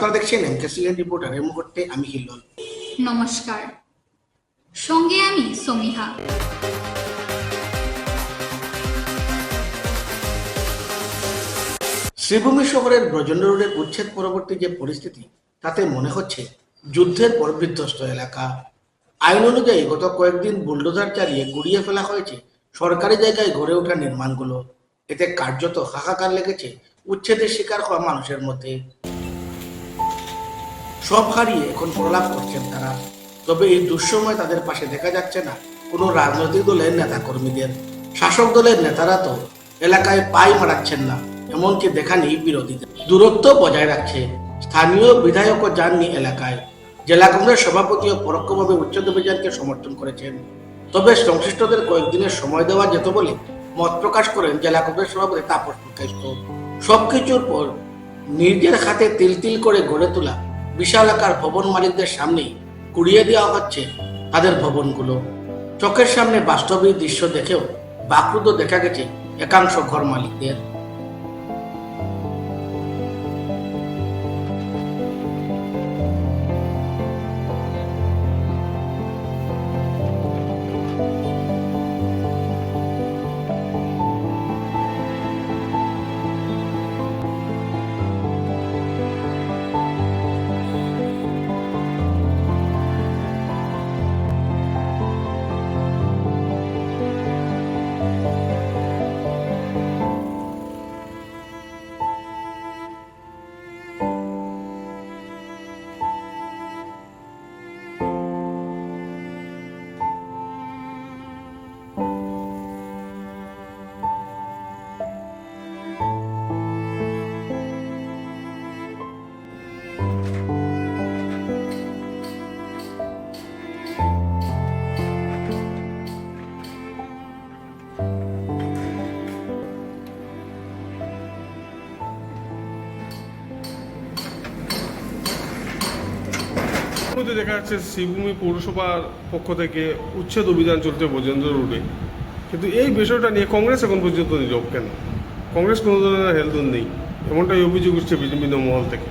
আপনারা দেখছেন এমকেসিএন রিপোর্টার। এই মুহূর্তে আমি হিল্লোল। নমস্কার, সঙ্গে আমি সমীহা। শ্রীভূমি শহরের ব্রজেন্দ্র রোডের উচ্ছেদ পরবর্তী যে পরিস্থিতি, তাতে মনে হচ্ছে যুদ্ধের পর বিধ্বস্ত এলাকা। আইন অনুযায়ী গত কয়েকদিন বুলডোজার চালিয়ে গুড়িয়ে ফেলা হয়েছে সরকারি জায়গায় গড়ে ওঠা নির্মাণগুলো। এতে কার্যত হাহাকার লেগেছে উচ্ছেদের শিকার হওয়া মানুষের মধ্যে। সব হারিয়ে এখন প্রলাপ করছেন তারা। তবে এই দুঃসময় তাদের পাশে দেখা যাচ্ছে না কোনো রাজনৈতিক দলের নেতা কর্মীদের। শাসক দলের নেতারা তো এলাকায় পাই মারাচ্ছেন না, এমনকি দেখা নেই বিরোধীদের। দূরত্ব বজায় রাখছে। স্থানীয় বিধায়কও যাননি এলাকায়। জেলা কংগ্রেস সভাপতিও পরোক্ষভাবে উচ্ছেদ অভিযানকে সমর্থন করেছেন। তবে সংশ্লিষ্টদের কয়েকদিনের সময় দেওয়া যেত বলে মত প্রকাশ করেন জেলা কংগ্রেস সভাপতি তাপস পুরকায়স্থ। সবকিছুর পর নিজের হাতে তিল তিল করে গড়ে তোলা বিশালাকার ভবন মালিকদের সামনেই কুড়িয়ে দেওয়া হচ্ছে তাদের ভবনগুলো। চোখের সামনে বাস্তবিক দৃশ্য দেখেও বাকরুদ্ধ দেখা গেছে একাংশ ঘর মালিকদের। মধ্যে দেখা যাচ্ছে শ্রীভূমি পৌরসভার পক্ষ থেকে উচ্ছেদ অভিযান চলছে ব্রজেন্দ্র রোডে, কিন্তু এই বিষয়টা নিয়ে কংগ্রেস এখন পর্যন্ত নীরব কেন? কংগ্রেস কোনো ধরনের হেলদোল নেই, এমনটাই অভিযোগ উঠছে বিভিন্ন মহল থেকে।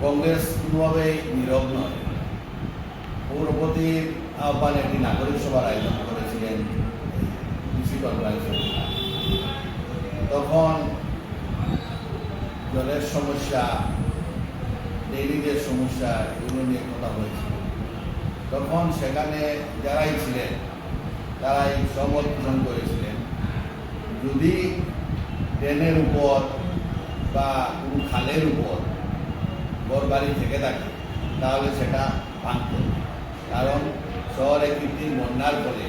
কংগ্রেস কোনোভাবেই নীরব নয়। পৌরপতির আহ্বানে একটি নাগরিক সভার আয়োজন করেছিলেন ডিসি কর্পোরেশন। তখন জলের সমস্যা, ডেইলিদের সমস্যা, এগুলো নিয়ে কথা হয়েছিল। তখন সেখানে যারাই ছিলেন তারাই সহমত পোষণ করেছিলেন, যদি ড্রেনের উপর বা কোনো খালের উপর ঘরবাড়ি থেকে থাকে তাহলে সেটা ভাঙত। কারণ শহরে কৃত্রিম বন্যার ফলে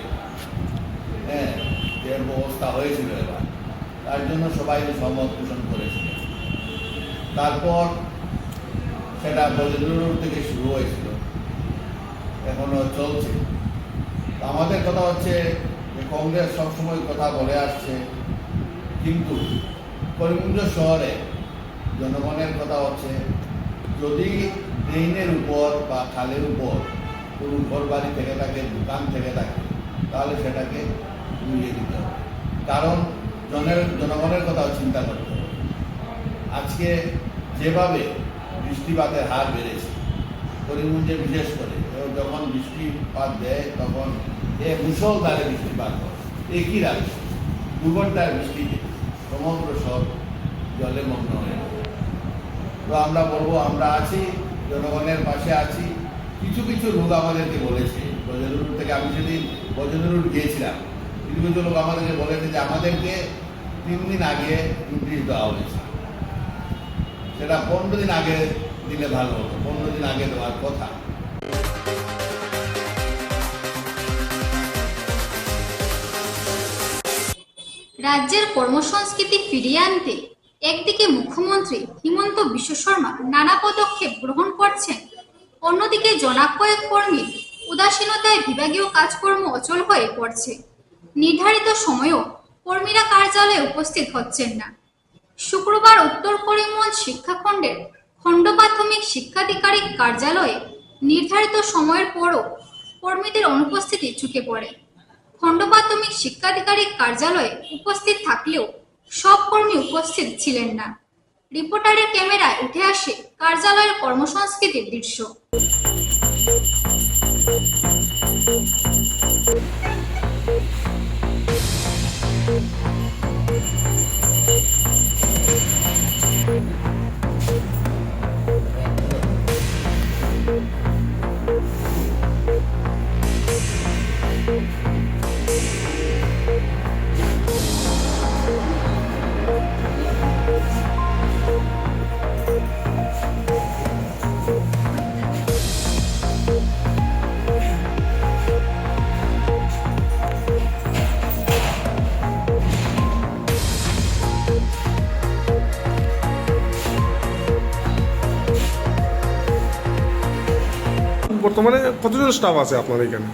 যে অবস্থা হয়েছিল এবার, তার জন্য সবাই সহমত পোষণ করেছিলেন। তারপর সেটা ব্রজেন্দ্র রোড থেকে শুরু হয়েছিল, এখনো চলছে। আমাদের কথা হচ্ছে যে কংগ্রেস সবসময় কথা বলে আসছে, কিন্তু করিমগঞ্জ শহরে জনগণের কথা হচ্ছে যদি ড্রেনের উপর বা খালের উপর কোনো ঘরবাড়ি থেকে থাকে, দোকান থেকে থাকে, তাহলে সেটাকে উড়িয়ে দিতে হবে। কারণ জনগণের কথাও চিন্তা করতে হবে। আজকে যেভাবে বৃষ্টিপাতের হার বেড়েছে করিমগঞ্জে, বিশেষ করে যখন বৃষ্টিপাত দেয় তখন মুষলধারে বৃষ্টিপাত হয়, একই রাতে 2 ঘন্টার বৃষ্টিতে সমগ্র শহর জলে মগ্ন হয়ে যায়। তো আমরা বলবো, আমরা আছি, জনগণের পাশে আছি। কিছু কিছু লোক আমাদেরকে বলেছে ব্রজেন্দ্র রোড থেকে, আমি সেদিন ব্রজেন্দ্র রোড গিয়েছিলাম, কিছু কিছু লোক আমাদেরকে বলেছে যে আমাদেরকে 3 দিন আগে নোটিশ দেওয়া হয়েছে। সেটা 15 দিন আগে দিলে ভালো হতো, 15 দিন আগে দেওয়ার কথা। রাজ্যের কর্মসংস্কৃতি ফিরিয়ে আনতে একদিকে মুখ্যমন্ত্রী হিমন্ত বিশ্ব শর্মা নানা পদক্ষেপ গ্রহণ করছেন, অন্যদিকে জনাকয়েক কর্মীর উদাসীনতায় বিভাগীয় কাজকর্ম অচল হয়ে পড়ছে। নির্ধারিত সময়েও কর্মীরা কার্যালয়ে উপস্থিত হচ্ছেন না। শুক্রবার উত্তর করিমগঞ্জ শিক্ষাখণ্ডের খণ্ড প্রাথমিক শিক্ষাধিকারিক কার্যালয়ে নির্ধারিত সময়ের পরও কর্মীদের অনুপস্থিতি চোখে পড়ে। খণ্ড প্রাথমিক শিক্ষাধিকারিক কার্যালয়ে উপস্থিত থাকলেও সব কর্মী উপস্থিত ছিলেন না। রিপোর্টারের ক্যামেরায় উঠে আসে কার্যালয়ের কর্মসংস্কৃতির দৃশ্য। বর্তমানে কতজন স্টাফ আছে আপনার এখানে?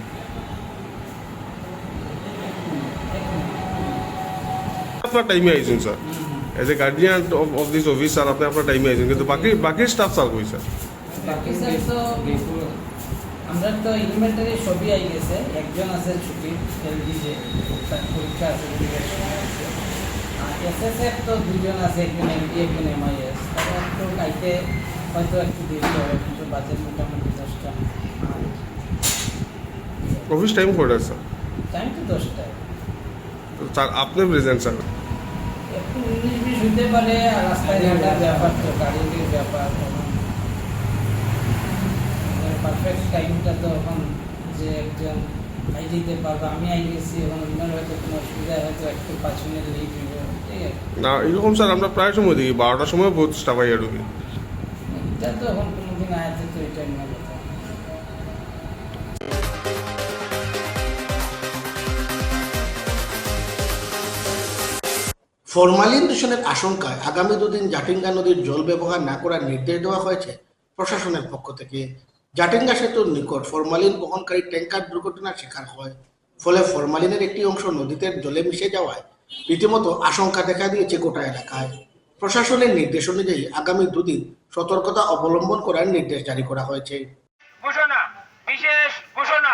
আপনার টাইমে আইছেন sir, as a guardian of this office sir, আপনি আপনার টাইমে আইছেন, কিন্তু বাকি স্টাফ স্যার কই স্যার? বাকি স্যার তো আমরা তো ইনভেন্টারি সবই আই গেছে, একজন আছে ছুটি এলডিজে তার পরীক্ষা আছে, এসএসএফ তো দুজন আছে, একজন এমডি একজন এমআইএস, তারা একটু কাইতে হয়তো একটু দেরি হবে, কিন্তু বাজেট মোটামুটি 10টা। অফিস টাইম কয়টা স্যার? টাইম তো 10টায়। তো স্যার আপনি প্রেজেন্ট স্যার? একটু 19-20 হইতে পারে, আর রাস্তায় ঘাটার ব্যাপার তো, গাড়ির ব্যাপার, পারফেক্ট টাইমটা তো এখন যে একজন আই দিতে পারবো, আমি আই গেছি, এখন অন্যের হয়তো কোনো অসুবিধা, হয়তো একটু 5 মিনিট লেট হইব, ঠিক আছে। না এরকম স্যার আমরা প্রায় সময় দেখি 12টার সময় বহুত স্টাফ আইয়া ঢুকে। এটা তো এখন কোনোদিন আয়াতে তো এটা নিয়ে কথা। ফরমালিন দূষণের আশঙ্কায় আগামী দুদিন জাটিঙ্গা নদীর জল ব্যবহার না করার নির্দেশ দেওয়া হয়েছে প্রশাসনের পক্ষ থেকে। জাটিঙ্গা সেতুর নিকট ফরমালিন বহনকারী ট্যাঙ্কার দুর্ঘটনার শিকার হয়, ফলে ফরমালিনের একটি অংশ নদীতে জলে মিশে যাওয়ায় রীতিমতো আশঙ্কা দেখা দিয়েছে গোটা এলাকায়। প্রশাসনের নির্দেশ অনুযায়ী আগামী দুদিন সতর্কতা অবলম্বন করার নির্দেশ জারি করা হয়েছে। ঘোষণা, বিশেষ ঘোষণা,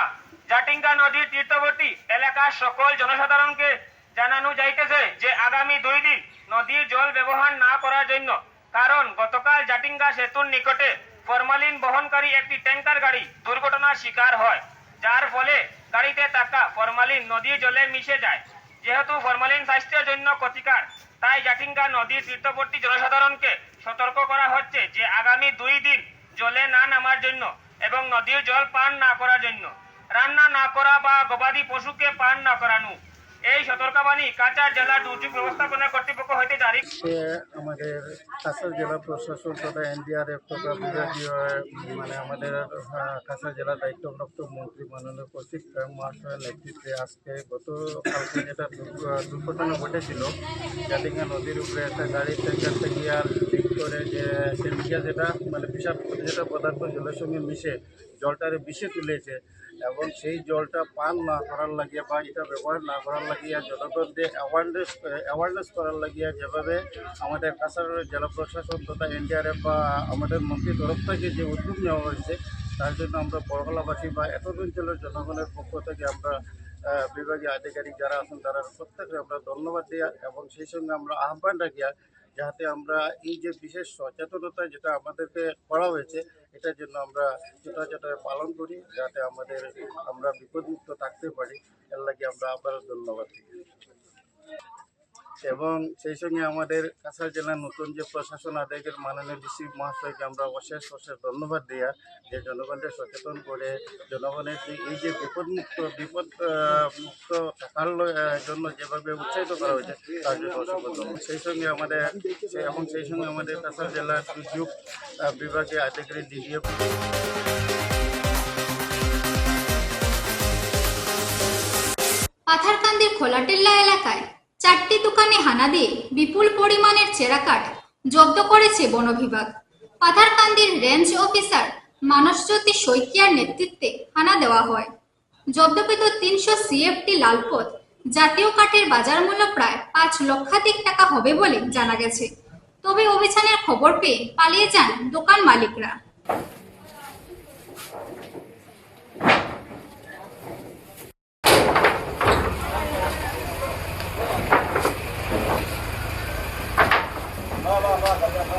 জাটিঙ্গা নদীর তীরবর্তী এলাকার সকল জনসাধারণকে জানানো যাইতেছে যে আগামী 2 দিন নদীর জল ব্যবহার না করার জন্য, কারণ গতকাল জাটিঙ্গা সেতুর নিকটে ফরমালিন বহনকারী একটি ট্যাঙ্কার গাড়ি দুর্ঘটনার শিকার হয়, যার ফলে গাড়িতে থাকা ফরমালিন নদীর জলে মিশে যায়। যেহেতু ফরমালিন স্বাস্থ্যের জন্য ক্ষতিকর, তাই জাটিঙ্গা নদীর তীরবর্তী জনসাধারণকে সতর্ক করা হচ্ছে যে আগামী 2 দিন জলে না নামার জন্য এবং নদীর জল পান না করার জন্য, রান্না না করা বা গবাদি পশুকে পান না করানো। এই সতর্কবাণী কাছাড় জেলা দুর্যোগ ব্যবস্থাপনা কর্তৃপক্ষ হইতে জারি। আমাদের কাছাড় জেলা প্রশাসন তথা এনডিআরএফ তথা বিভাগীয় আমাদের কাছাড় জেলার দায়িত্বপ্রাপ্ত মন্ত্রী মাননীয় কৌশিক মহাশয়ের নেতৃত্বে আজকে গতকালকে যেটা দুর্ঘটনা ঘটেছিল, জাটিঙ্গা নদীর উপরে একটা গাড়ির ট্যাঙ্কার থেকে আর লিক করে যে সেমিকা যেটা বিষাক্ত যেটা পদার্থ জলের সঙ্গে মিশে জলটারে বিষে তুলেছে, এবং সেই জলটা পান না করার লাগিয়ে বা এটা ব্যবহার না করার লাগিয়ে জনগণদের অ্যাওয়ারনেস করার লাগিয়ে যেভাবে আমাদের কাছাড় জেলা প্রশাসন তথা এনডিআরএফ বা আমাদের মন্ত্রীর তরফ থেকে যে উদ্যোগ নেওয়া হয়েছে, তার জন্য আমরা বড়গলাবাসী বা এত অঞ্চলের জনগণের পক্ষ থেকে আমরা বিভাগীয় আধিকারিক যারা আছেন তারা প্রত্যেকে আমরা ধন্যবাদ দিই, এবং সেই সঙ্গে আমরা আহ্বান রাখি যাতে আমরা এই যে বিশেষ সচেতনতা যেটা আমাদেরকে করা হয়েছে, এটার জন্য আমরা যথাযথভাবে পালন করি, যাতে আমরা বিপদমুক্ত থাকতে পারি। এর লাগে আমরা আবারও ধন্যবাদ দিই, এবং সেই সঙ্গে আমাদের কাছাড় জেলার নতুন যে প্রশাসন আধিকারিক মাননীয় ডিসি মহাশয়কে আমরা অশেষ ধন্যবাদ দেওয়া, যে জনগণকে সচেতন করে জনগণের এই যে বিপদমুক্ত থাকার জন্য যেভাবে উৎসাহিত করা হয়েছে তার জন্য অসংখ্য ধন্যবাদ। সেই সঙ্গে আমাদের কাছাড় জেলার দুর্যোগ বিভাগে আধিকারিক ডিডিএফ পাথারকান্দির খোলাটেল্লা এলাকায় 4টি দোকানে হানা দিয়ে বিপুল পরিমাণের চেরাকাঠ জব্দ করেছে বন বিভাগ। পাথারকান্দির রেঞ্জ অফিসার মানসজ্যোতি শইকিয়ার নেতৃত্বে হানা দেওয়া হয়। জব্দকৃত 300 সিএফটি লালপথ জাতীয় কাঠের বাজার মূল্য প্রায় 5 লক্ষাধিক টাকা হবে বলে জানা গেছে। তবে অভিযানের খবর পেয়ে পালিয়ে যান দোকান মালিকরা। বাহ বাহ বাহ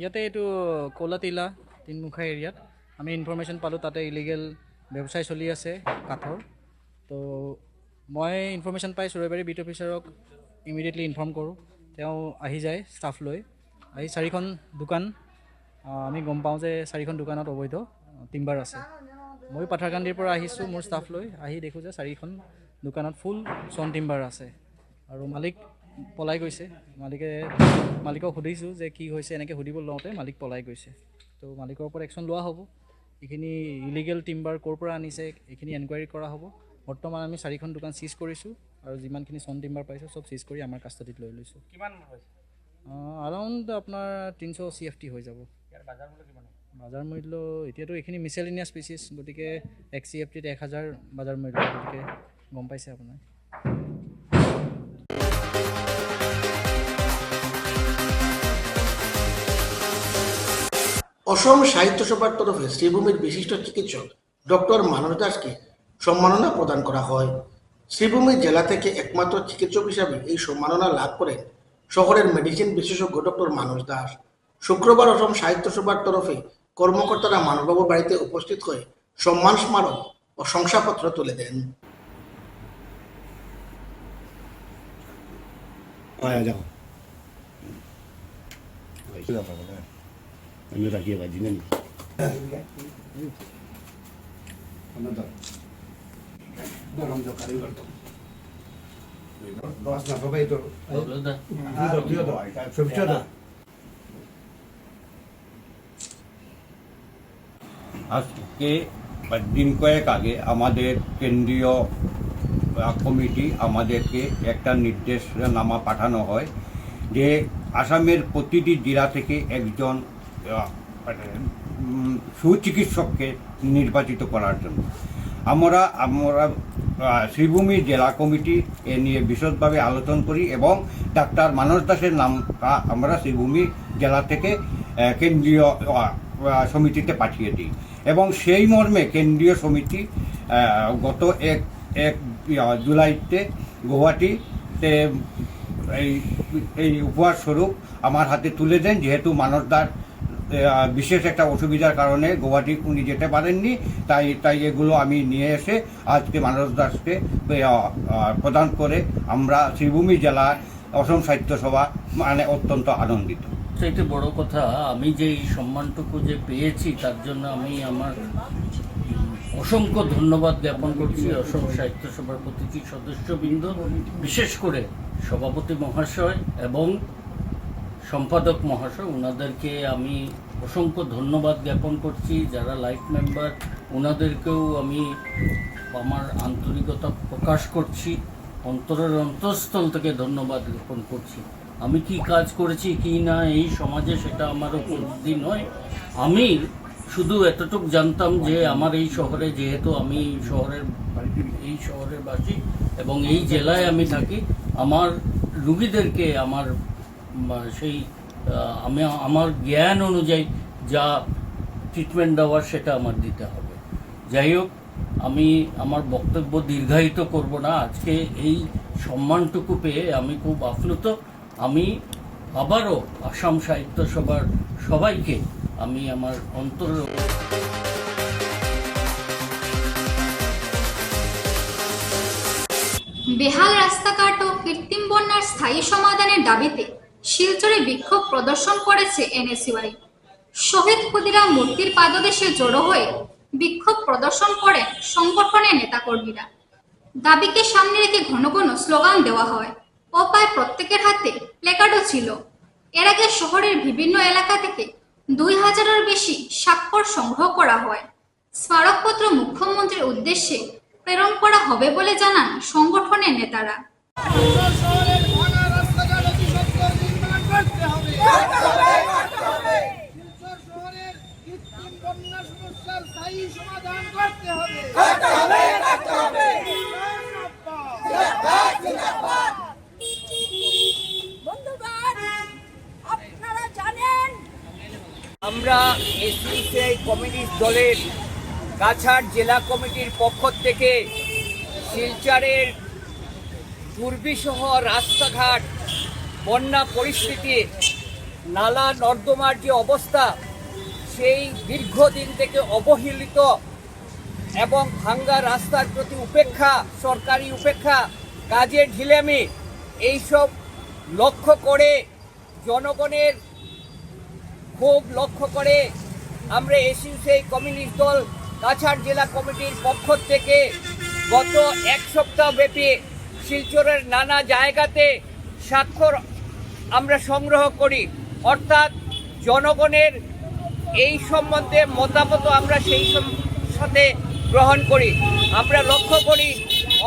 ইয়াতে এইটো কলাতিলা তিনমুখা এৰিয়াত আমি ইনফৰমেশ্যন পালোঁ তাতে ইলিগেল ব্যৱসায় চলি আছে কাঠৰ। তো মই ইনফৰমেশ্যন পাই চুৰেবাৰী বিট অফিচাৰক ইমিডিয়েটলি ইনফৰ্ম কৰোঁ। তেওঁ আহি যায় ষ্টাফ লৈ, আহি 4খন দোকান আমি গম পাওঁ যে 4খন দোকানত অবৈধ টিম্বাৰ আছে। মই পাথাৰকান্দিৰ পৰা আহিছোঁ মোৰ ষ্টাফ লৈ, আহি দেখোঁ যে 4খন দোকানত ফুল চন টিম্বাৰ আছে আৰু মালিক পলাই গৈছে। মালিকক সুধিছোঁ যে কি হৈছে, এনেকৈ সুধিব লওঁতে মালিক পলাই গৈছে। তো মালিকৰ ওপৰত একশ্যন লোৱা হ'ব। এইখিনি ইলিগেল টিম্বাৰ ক'ৰ পৰা আনিছে এইখিনি এনকুৱাৰী কৰা হ'ব। বৰ্তমান আমি 4খন দোকান চিজ কৰিছোঁ আৰু যিমানখিনি চন টিম্বাৰ পাইছোঁ চব চিজ কৰি আমাৰ কাষ্টডিত লৈ লৈছোঁ। কিমান হৈছে? আৰাউণ্ড আপোনাৰ 300 CFT হৈ যাব। ইয়াৰ বাজাৰ মূল্য কিমান? বাজাৰ মূল্য এতিয়াতো এইখিনি মিছেলিনিয়াছ স্পেচিছ, গতিকে 1 CFTত 1000 বাজাৰ মূল্য, গতিকে গম পাইছে আপোনাৰ। অসম সাহিত্য সভার তরফে শ্রীভূমির বিশিষ্ট চিকিৎসক ডক্টর মানস দাসকে সম্মাননা প্রদান করা হয়। শ্রীভূমি জেলা থেকে একমাত্র চিকিৎসক হিসাবে এই সম্মাননা লাভ করেন শহরের মেডিসিন বিশেষজ্ঞ ডক্টর মানস দাস। শুক্রবার অসম সাহিত্য সভার তরফে কর্মকর্তারা মানসবাবুর বাড়িতে উপস্থিত হয়ে সম্মান স্মারক ও শংসাপত্র তুলে দেন। আজকে দিন কয়েক আগে আমাদের কেন্দ্রীয় কমিটি আমাদেরকে একটা নির্দেশনামা পাঠানো হয় যে আসামের প্রতিটি জেলা থেকে একজন সুচিকিৎসককে নির্বাচিত করার জন্য আমরা শ্রীভূমি জেলা কমিটি এ নিয়ে বিশদভাবে আলোচনা করি এবং ডাক্তার মানস দাসের নাম আমরা শ্রীভূমি জেলা থেকে কেন্দ্রীয় সমিতিতে পাঠিয়ে দিই এবং সেই মর্মে কেন্দ্রীয় সমিতি গত 1 জুলাইতে গুয়াহাটিতে এই উপহার স্বরূপ আমার হাতে তুলে দেন। যেহেতু মানস দাস বিশেষ একটা অসুবিধার কারণে গুয়াহাটি উনি যেতে পারেননি, তাই এগুলো আমি নিয়ে এসে আজকে মানস দাসকে প্রদান করে আমরা শ্রীভূমি জেলার অসম সাহিত্য সভা মানে অত্যন্ত আনন্দিত। চাইতে বড় কথা আমি যে এই সম্মানটুকু যে পেয়েছি তার জন্য আমি আমার অসংখ্য ধন্যবাদ জ্ঞাপন করছি অসম সাহিত্য সভার প্রতিটি সদস্যবৃন্দ, বিশেষ করে সভাপতি মহাশয় এবং সম্পাদক মহাশয়, ওনাদেরকে আমি অসংখ্য ধন্যবাদ জ্ঞাপন করছি। যারা লাইফ মেম্বার ওনাদেরকেও আমি আমার আন্তরিকতা প্রকাশ করছি, অন্তরের অন্তঃস্থল থেকে ধন্যবাদ জ্ঞাপন করছি। আমি কি কাজ করেছি কি না এই সমাজে সেটা আমার উপলব্ধি নয়। আমি শুধু এতটুকু জানতাম যে আমার এই শহরে, যেহেতু আমি এই শহরের বাসী, এবং এই জেলায় আমি থাকি। আমার রুগীদেরকে আমার আমার জ্ঞান অনুযায়ী যা ট্রিটমেন্ট দেওয়ার সেটা আমার দিতে হবে। যাই হোক, আমি আমার বক্তব্য দীর্ঘায়িত করব না। আজকে এই সম্মানটুকু পেয়ে আমি খুব আপ্লুত। আমি আবারও আসাম সাহিত্য সভার সবাইকে আমি আমার অন্তর বেহাল রাস্তাঘাট ও কৃত্রিম বন্যার স্থায়ী সমাধানের দাবিতে শিলচরে বিক্ষোভ প্রদর্শন করেছে এনএসইউআই। শহীদ ক্ষুদিরাম মূর্তির পাদদেশে জড়ো হয়ে বিক্ষোভ প্রদর্শন করেন সংগঠনের নেতাকর্মীরা। দাবিকে সামনে রেখে ঘন ঘন স্লোগান দেওয়া হয় ও প্রায় প্রত্যেকের হাতে প্ল্যাকার্ডও ছিল। এর আগে শহরের বিভিন্ন এলাকা থেকে 2000-এর বেশি স্বাক্ষর সংগ্রহ করা হয়। স্মারকপত্র মুখ্যমন্ত্রীর উদ্দেশ্যে প্রেরণ করা হবে বলে জানান সংগঠনের নেতারা। আমরা এসইউসিআই কমিউনিস্ট দলের কাছাড় জেলা কমিটির পক্ষ থেকে শিলচরের দুর্বিষহ রাস্তাঘাট, বন্যা পরিস্থিতি, নালা নর্দমার যে অবস্থা, সেই দীর্ঘদিন থেকে অবহেলিত এবং ভাঙ্গা রাস্তার প্রতি উপেক্ষা, সরকারি উপেক্ষা, কাজের ঢিলেমি, এইসব লক্ষ্য করে জনগণের ক্ষোভ লক্ষ্য করে আমরা এসইউসিআই কমিউনিস্ট দল কাছাড় জেলা কমিটির পক্ষ থেকে গত এক সপ্তাহ ব্যাপী শিলচরের নানা জায়গাতে স্বাক্ষর আমরা সংগ্রহ করি। অর্থাৎ জনগণের এই সম্বন্ধে মতামত আমরা সেই সাথে গ্রহণ করি। আমরা লক্ষ্য করি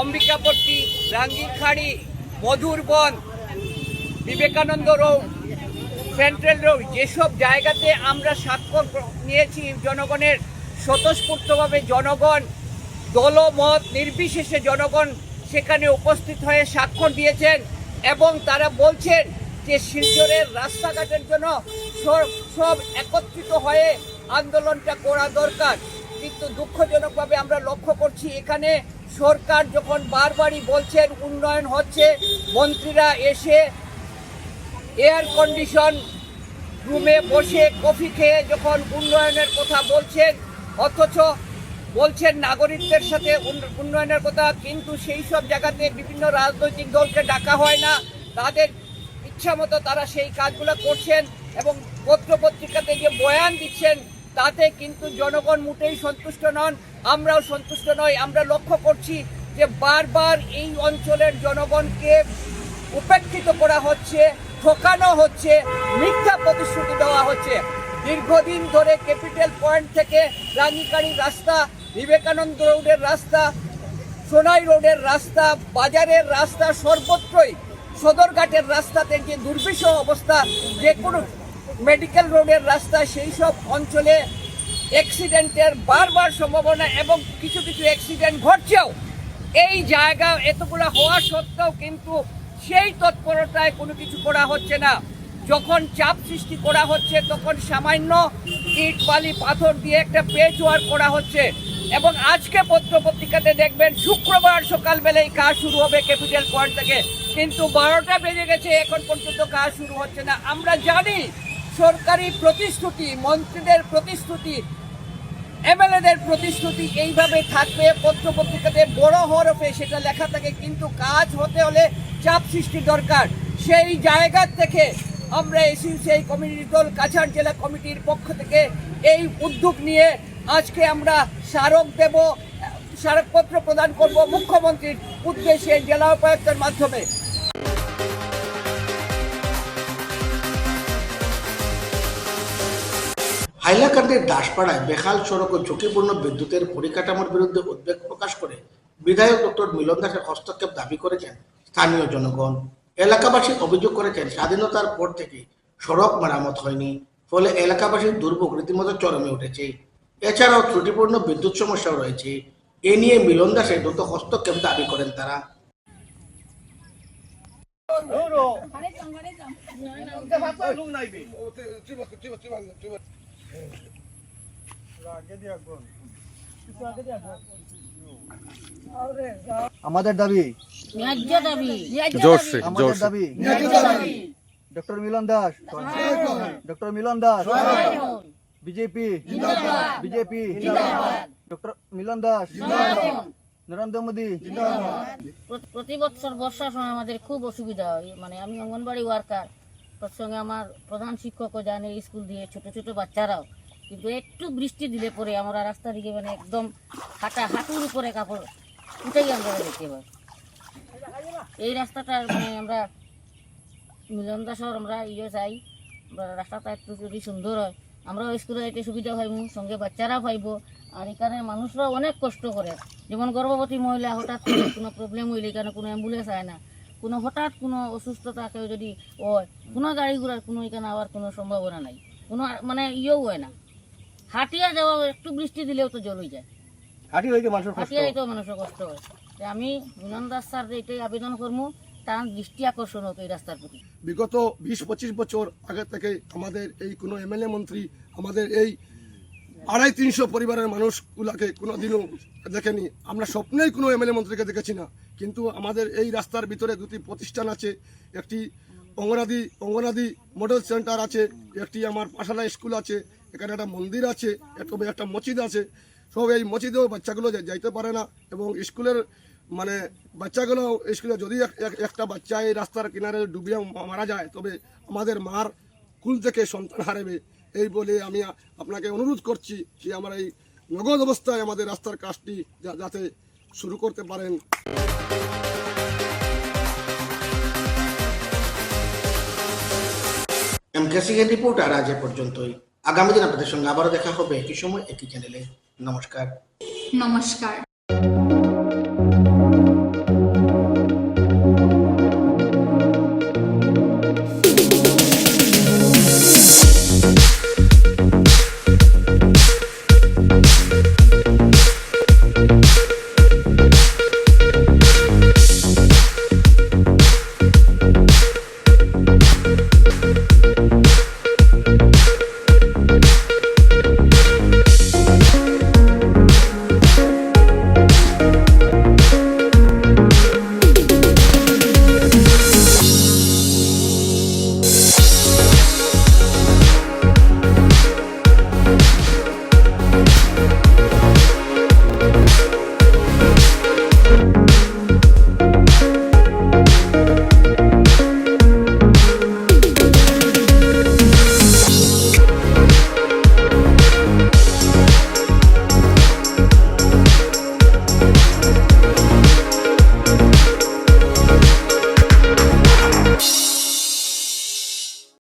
Ambikapatti, Rangirkhari, Madhurban, Vivekananda road, central road, যেসব জায়গাতে আমরা স্বাক্ষর নিয়েছি, জনগণের স্বতঃস্ফূর্তভাবে জনগণ দলমত নির্বিশেষে জনগণ সেখানে উপস্থিত হয়ে স্বাক্ষর দিয়েছেন এবং তারা বলছেন যে শিলচরের রাস্তাঘাটের জন্য সব একত্রিত হয়ে আন্দোলনটা করা দরকার। কিন্তু দুঃখজনকভাবে আমরা লক্ষ্য করছি এখানে সরকার যখন বারবারই বলছেন উন্নয়ন হচ্ছে, মন্ত্রীরা এসে এয়ার কন্ডিশন রুমে বসে কফি খেয়ে যখন উন্নয়নের কথা বলছেন, অথচ বলছেন নাগরিকদের সাথে উন্নয়নের কথা, কিন্তু সেই সব জায়গাতে বিভিন্ন রাজনৈতিক দলকে ডাকা হয় না। তাদের ইচ্ছা মতো তারা সেই কাজগুলো করছেন এবং পত্রপত্রিকাতে যে বয়ান দিচ্ছেন তাতে কিন্তু জনগণ মোটেই সন্তুষ্ট নন, আমরাও সন্তুষ্ট নই। আমরা লক্ষ্য করছি যে বারবার এই অঞ্চলের জনগণকে উপেক্ষিত করা হচ্ছে, ঠকানো হচ্ছে, মিথ্যা প্রতিশ্রুতি দেওয়া হচ্ছে। দীর্ঘদিন ধরে ক্যাপিটাল পয়েন্ট থেকে রাঙ্গিরখাড়ি রাস্তা, বিবেকানন্দ রোডের রাস্তা, সোনাই রোডের রাস্তা, বাজারের রাস্তা, সর্বত্রই সদরঘাটের রাস্তাতে যে দুর্বিষহ অবস্থা, যে কোনো মেডিকেল রোডের রাস্তা, সেই সব অঞ্চলে অ্যাক্সিডেন্টের বারবার সম্ভাবনা এবং কিছু কিছু অ্যাক্সিডেন্ট ঘটছেও। এই জায়গা এতগুলো হওয়া সত্ত্বেও কিন্তু সেই তৎপরতায় কোনো কিছু করা হচ্ছে না। যখন চাপ সৃষ্টি করা হচ্ছে তখন সামান্য ইট বালি পাথর দিয়ে একটা পেচ ওয়ার্ক করা হচ্ছে এবং আজকে পত্রপত্রিকাতে দেখবেন শুক্রবার সকালবেলায় কাজ শুরু হবে ক্যাপিটাল পয়েন্ট থেকে, কিন্তু 12টা বেজে গেছে, এখন পর্যন্ত কাজ শুরু হচ্ছে না। আমরা জানি সরকারি প্রতিশ্রুতি, মন্ত্রীদের প্রতিশ্রুতি, এমএলএদের প্রতিশ্রুতি এইভাবে থাকবে, পত্রপত্রিকাতে বড় হরফে সেটা লেখা থাকে, কিন্তু কাজ হতে হলে চাপ সৃষ্টি দরকার। সেই জায়গা থেকে আমরা এসইউসিআই কমিউনিটি দল কাছাড় জেলা কমিটির পক্ষ থেকে এই উদ্যোগ নিয়ে আজকে আমরা স্মারকপত্র প্রদান করব মুখ্যমন্ত্রীর উদ্দেশ্যে জেলা উপায়ুক্তের মাধ্যমে। হাইলাকান্দির দাসপাড়ায় বেহাল সড়ক ও ঝুঁকিপূর্ণ বিদ্যুতের পরিকাঠামোর বিরুদ্ধে উদ্বেগ প্রকাশ করে বিধায়ক ডক্টর মিলন দাসের হস্তক্ষেপ দাবি করেছেন স্থানীয় জনগণ। এলাকাবাসী অভিযোগ করেছেন স্বাধীনতার পর থেকে সড়ক মেরামত হয়নি, ফলে এলাকাবাসীর দুর্ভোগ রীতিমতো চরমে উঠেছে। এছাড়াও ত্রুটিপূর্ণ বিদ্যুৎ সমস্যাও রয়েছে। এ নিয়ে মিলন দাসের দ্রুত হস্তক্ষেপ দাবি করেন তারা। আমাদের দাবি জোরসে আমাদের জোরসে দাবি ডক্টর মিলন দাস ডক্টর মিলন দাস বিজেপি বিজেপি ডক্টর মিলন দাস নরেন্দ্র মোদী প্রতি বছর বর্ষার সময় আমাদের খুব অসুবিধা হয়, মানে আমি অঙ্গনবাড়ি ওয়ার্কার, তার সঙ্গে আমার প্রধান শিক্ষকও জানে স্কুল দিয়ে, ছোট ছোট বাচ্চারাও, কিন্তু একটু বৃষ্টি দিলে পরে আমরা রাস্তা দিকে মানে একদম হাঁটুর উপরে কাপড় উঠেই আমরা দেখতে পাই। এই রাস্তাটা মানে আমরা মিলন দাসর আমরা চাই, আমরা রাস্তাটা একটু যদি সুন্দর হয় আমরাও স্কুলে যাইতে সুবিধা পাইব, সঙ্গে বাচ্চারা পাইব। আর এখানে মানুষরাও অনেক কষ্ট করে, যেমন গর্ভবতী মহিলা হঠাৎ করে কোনো প্রবলেম হইলে এখানে কোনো অ্যাম্বুলেন্স হয় না, কোনো হঠাৎ কোনো অসুস্থতা কেউ যদি হয়, কোনো গাড়ি ঘোড়ার কোনো এখানে আবার কোনো সম্ভাবনা নাই, কোনো মানে হয় না। হাঁটিয়া যাওয়া একটু বৃষ্টি দিলেও তো জল হয়ে যায়, হাঁটিয়াইতেও মানুষের কষ্ট হয়। আমি মিলন দাস স্যার এটাই আবেদন করবো, তার দৃষ্টি আকর্ষণ হোক এই রাস্তার প্রতি। বিগত 20-25 বছর আগে থেকে আমাদের এই কোনো এমএলএ মন্ত্রী আমাদের এই 250-300 পরিবারের মানুষগুলাকে কোনোদিনও দেখেনি। আমরা স্বপ্নেই কোনো এমএলএ মন্ত্রীকে দেখেছি না। কিন্তু আমাদের এই রাস্তার ভিতরে দুটি প্রতিষ্ঠান আছে, একটি অঙ্গনাদি মডেল সেন্টার আছে, একটি আমার পাঠশালা স্কুল আছে, এখানে একটা মন্দির আছে, তবে একটা মসজিদ আছে। সব এই মসজিদেও বাচ্চাগুলো যাইতে পারে না, এবং স্কুলের মানে বাচ্চাগুলো স্কুলে যদি একটা বাচ্চা এই রাস্তার কিনারে ডুবিয়ে মারা যায়, তবে আমাদের মার কুল থেকে সন্তান হারাবে। এই বলে আমি আপনাকে অনুরোধ করছি যে আমরা এই নগদ অবস্থায় আমাদের রাস্তার কাজটি যাতে শুরু করতে পারেন। এমকেসিএর রিপোর্ট আর আজ এ পর্যন্তই। আগামী দিন আপনাদের সঙ্গে আবারও দেখা হবে একই সময় একই চ্যানেলে। নমস্কার।